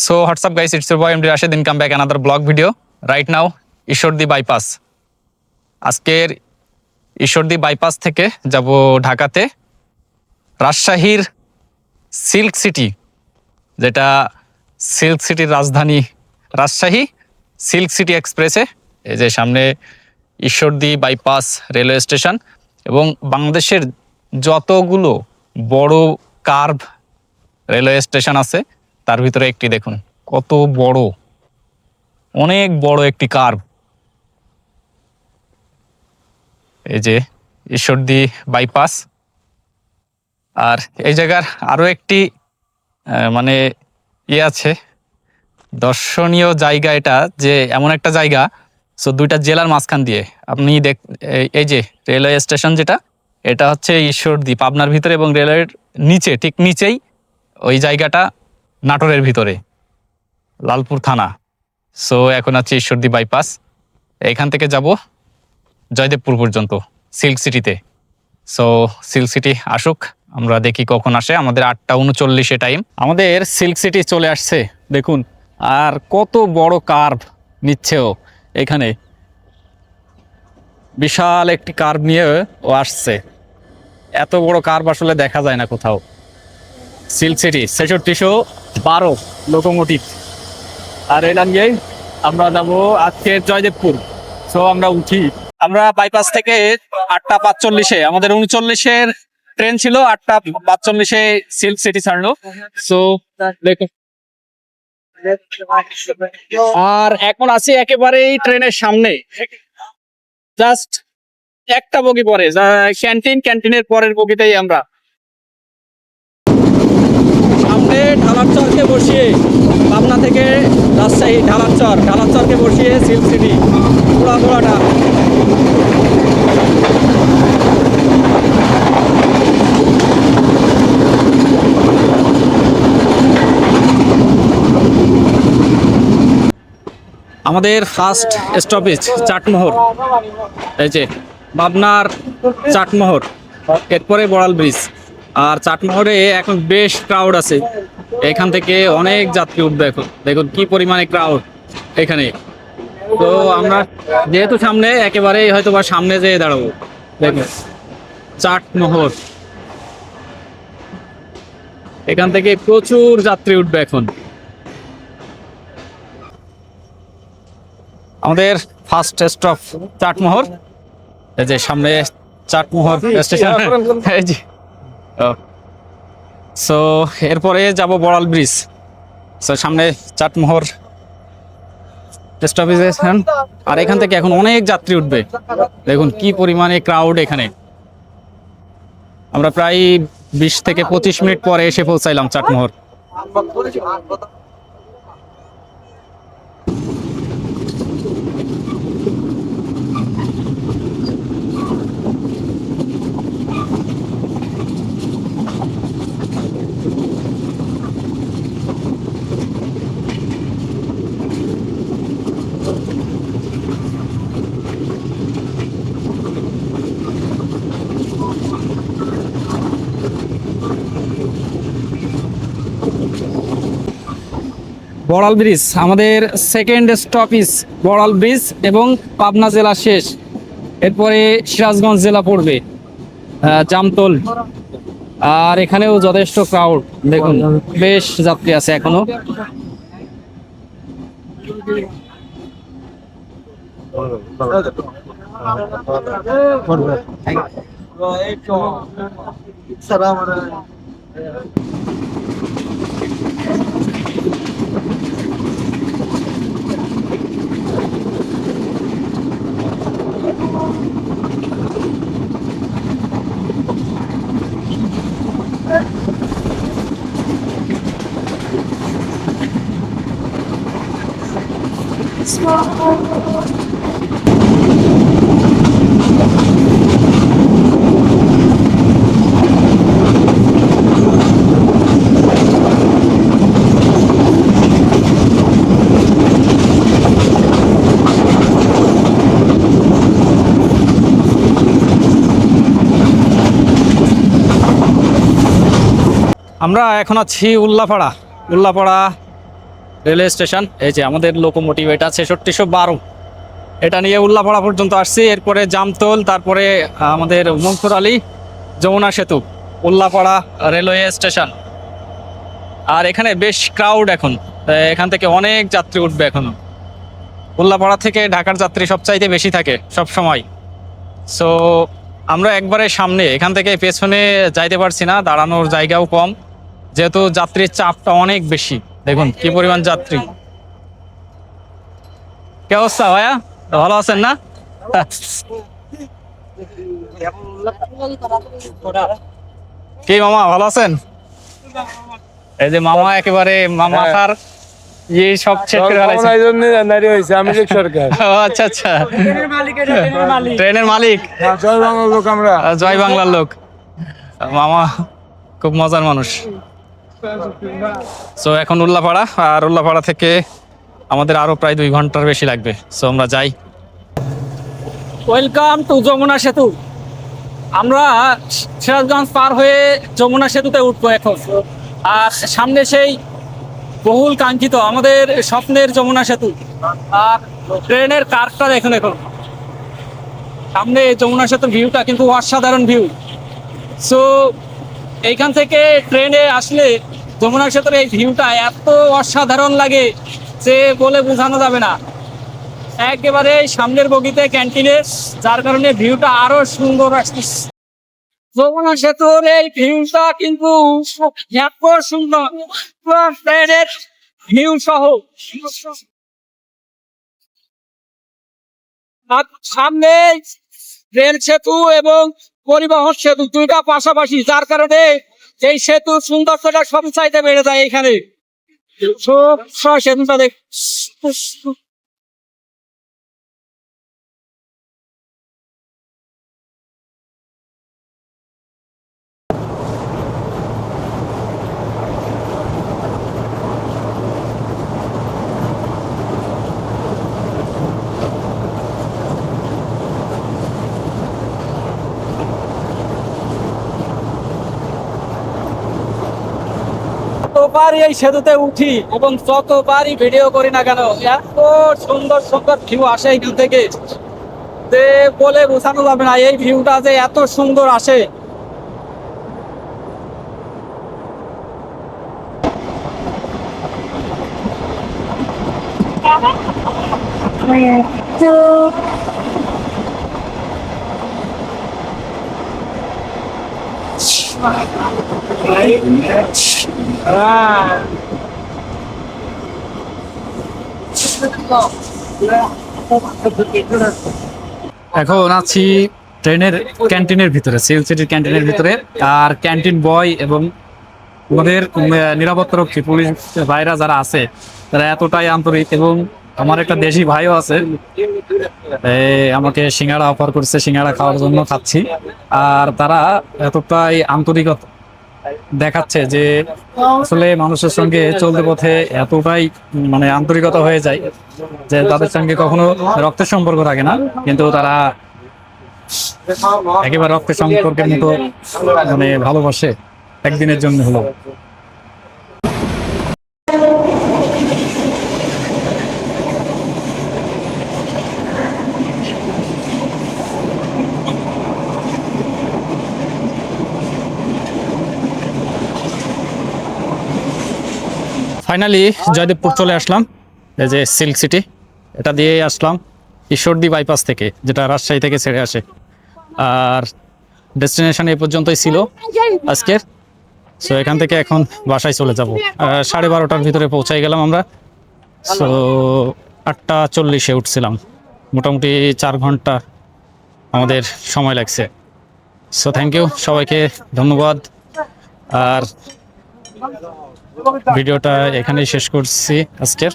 So what's up guys, it's your boy MD Rashid and come back another blog video. Right now Ishwardi bypass, আজকের Ishwardi bypass থেকে যাব ঢাকাতে রাজশাহীর silk city, যেটা silk সিটির রাজধানী রাজশাহী সিল্ক সিটি এক্সপ্রেসে। এই যে সামনে ঈশ্বরদী বাইপাস রেলওয়ে স্টেশন এবং বাংলাদেশের যতগুলো বড় কার্ভ রেলওয়ে স্টেশন আছে তার ভিতরে একটি দেখুন কত বড়, অনেক বড় একটি কার্ভ। এই যে ঈশ্বরদী বাইপাস। আর এই জায়গার আরো একটি মানে আছে দর্শনীয় জায়গা, এটা যে এমন একটা জায়গা, সো দুইটা জেলার মাঝখান দিয়ে আপনি এই যে রেলওয়ে স্টেশন যেটা, এটা হচ্ছে ঈশ্বরদী পাবনার ভিতরে এবং রেলওয়ের নিচে ঠিক নিচেই ওই জায়গাটা নাটোরের ভিতরে লালপুর থানা। সো এখন আছে ঈশ্বরদী বাইপাস, এখান থেকে যাব জয়দেবপুর পর্যন্ত সিল্ক সিটিতে। সো সিল্ক সিটি আসুক, আমরা দেখি কখন আসে। আমাদের 8:39 টাইম, আমাদের সিল্ক সিটি চলে আসছে দেখুন। আর কত বড় কার্ভ নিচ্ছেও, এখানে বিশাল একটি কার্ভ নিয়ে ও আসছে। এত বড় কার্ভ আসলে দেখা যায় না কোথাও। Silk city 6612 locomotive. আর এটা নিয়েই আমরা যাবো আজকে জয়দেবপুর। সো আমরা উঠি, আমরা বাইপাস থেকে 8:45, আমাদের 39-এর ট্রেন ছিল, 8:45 সিল্ক সিটি ছাড়লো। সো দেখুন, আর এখন আছি একেবারেই ট্রেনের সামনে, জাস্ট একটা বগি পরে, ক্যান্টিনের পরের বগিতেই আমরা। সামনে ঢালারচরকে বসিয়ে, পাবনা থেকে রাজশাহী ঢালারচরকে বসিয়ে সিল্ক সিটি ঘোড়াটা। আমাদের ফার্স্ট স্টপেজ চাটমোহর, এই যে পাবনার চাটমোহর, এরপরে বড়াল ব্রিজ। আর চাটমোহরে এখন বেশ ক্রাউড আছে, এখান থেকে অনেক যাত্রী উঠবে। এখন দেখুন কি পরিমাণে ক্রাউড এখানে। তো আমরা যেহেতু সামনে, একেবারেই হয়তো বা সামনে যেয়ে দাঁড়াবো। দেখুন চাটমোহর, এখান থেকে প্রচুর যাত্রী উঠবে এখন। আমাদের ফার্স্ট স্টপ চাটমোহর, এই যে সামনে চাটমোহর স্টেশন। সো এরপরে যাব বড়াল ব্রিজ। সো সামনে চাটমোহর স্টপেজ। আর এখান থেকে এখন অনেক যাত্রী উঠবে, দেখুন কি পরিমাণে ক্রাউড এখানে। আমরা প্রায় 20 থেকে 25 মিনিট পরে এসে পৌঁছাইলাম চাটমোহর। বড়াল ব্রিজ আমাদের সেকেন্ড স্টপেজ, বড়াল ব্রিজ এবং পাবনা জেলা শেষ। এরপরে সিরাজগঞ্জ জেলা পড়বে, জামতল। আর এখানেও যথেষ্ট ক্রাউড, দেখুন বেশ যাত্রী আছে এখনো। আমরা এখন আছি উল্লাপাড়া রেলওয়ে স্টেশন। এই যে আমাদের লোকোমোটিভ, এটা 6612, এটা নিয়ে উল্লাপাড়া পর্যন্ত আসছি। এরপরে জামতল, তারপরে আমাদের মনসুর আলী, যমুনা সেতু, উল্লাপাড়া রেলওয়ে স্টেশন। আর এখানে বেশ ক্রাউড এখন, এখান থেকে অনেক যাত্রী উঠবে এখন। উল্লাপাড়া থেকে ঢাকার যাত্রী সবচাইতে বেশি থাকে সব সময়। সো আমরা একবারে সামনে, এখান থেকে পেছনে যাইতে পারছি না, দাঁড়ানোর জায়গাও কম, যেহেতু যাত্রীর চাপটা অনেক বেশি। দেখুন কি পরিমাণ যাত্রী। কি অবস্থা ভাইয়া, ভালো আছেন না? কি মামা, ভালো আছেন? এই যে মামা একেবারে মাথার সব শেষ করে ফেলাইছে। আমি সরকার ও আচ্ছা আচ্ছা, ট্রেনের মালিক। জয় বাংলার লোক আমরা। জয় বাংলার লোক। মামা খুব মজার মানুষ। সো এখন উল্লাপাড়া, আর উল্লাপাড়া থেকে আমাদের আরো প্রায় 2 ঘন্টার বেশি লাগবে। সো আমরা যাই। ওয়েলকাম টু যমুনা সেতু। আমরা সিরাজগঞ্জ পার হয়ে যমুনা সেতুতে উঠবো এখন। আর সামনে সেই বহুল কাঙ্ক্ষিত আমাদের স্বপ্নের যমুনা সেতু। আর ট্রেনের কারটা দেখুন এখন, সামনে যমুনা সেতুর ভিউটা কিন্তু অসাধারণ ভিউ। সো এইখান থেকে ট্রেনে আসলে যমুনা সেতুর এই ভিউটা এত অসাধারণ লাগে যে বলে বোঝানো যাবে না। একেবারে সামনের বগিতে ক্যান্টিনে, যার কারণে ভিউটা আরো সুন্দর আসছে। যমুনা সেতুর এই ভিউটা কিন্তু এত সুন্দর, ট্রেনের ভিউ সহ। আর সামনে রেল সেতু এবং পরিবহন সেতু দুইটা পাশাপাশি, যার কারণে এই সেতুর সৌন্দর্যটা সব চাইতে বেড়ে যায় এখানে। সেতুটা দেখ, যতবারই এই সেতুতে উঠি এবং যতবারই ভিডিও করি না কেন, এত সুন্দর সুন্দর ভিউ আসে এখান থেকে যে বলে বোঝানো যাবে না। এই ভিউটা যে এত সুন্দর আসে। এখন আছি ট্রেনের ক্যান্টিনের ভিতরে, সিএল সিটির ক্যান্টিনের ভিতরে। আর ক্যান্টিন বয় এবং ওদের নিরাপত্তা রক্ষী পুলিশ ভাইরা যারা আছে, তারা এতটাই আন্তরিক। এবং আমার একটা দেশি ভাইও আছে, আমাকে সিঙ্গাড়া অফার করছে, সিঙ্গাড়া খাওয়ার জন্য খাচ্ছি। আর তারা এতটাই আন্তরিকতা দেখাচ্ছে যে আসলে মানুষের সঙ্গে চলতে পথে এতটাই মানে আন্তরিকতা হয়ে যায় যে তাদের সঙ্গে কখনো রক্তের সম্পর্ক থাকে না, কিন্তু তারা একেবারে রক্তের সম্পর্কের মতো মানে ভালোবাসে একদিনের জন্য হলো। ফাইনালি জয়দেবপুর চলে আসলাম। এই যে সিল্ক সিটি, এটা দিয়ে আসলাম ঈশ্বরদী বাইপাস থেকে, যেটা রাজশাহী থেকে ছেড়ে আসে। আর ডেস্টিনেশন এই পর্যন্তই ছিল আজকের। সো এখান থেকে এখন বাসায় চলে যাব। 12:30টার ভিতরে পৌঁছাই গেলাম আমরা। সো 8:40-এ উঠছিলাম, মোটামুটি 4 ঘন্টা আমাদের সময় লাগছে। সো থ্যাংক ইউ সবাইকে, ধন্যবাদ। আর ভিডিওটা এখানেই শেষ করছি আজকের।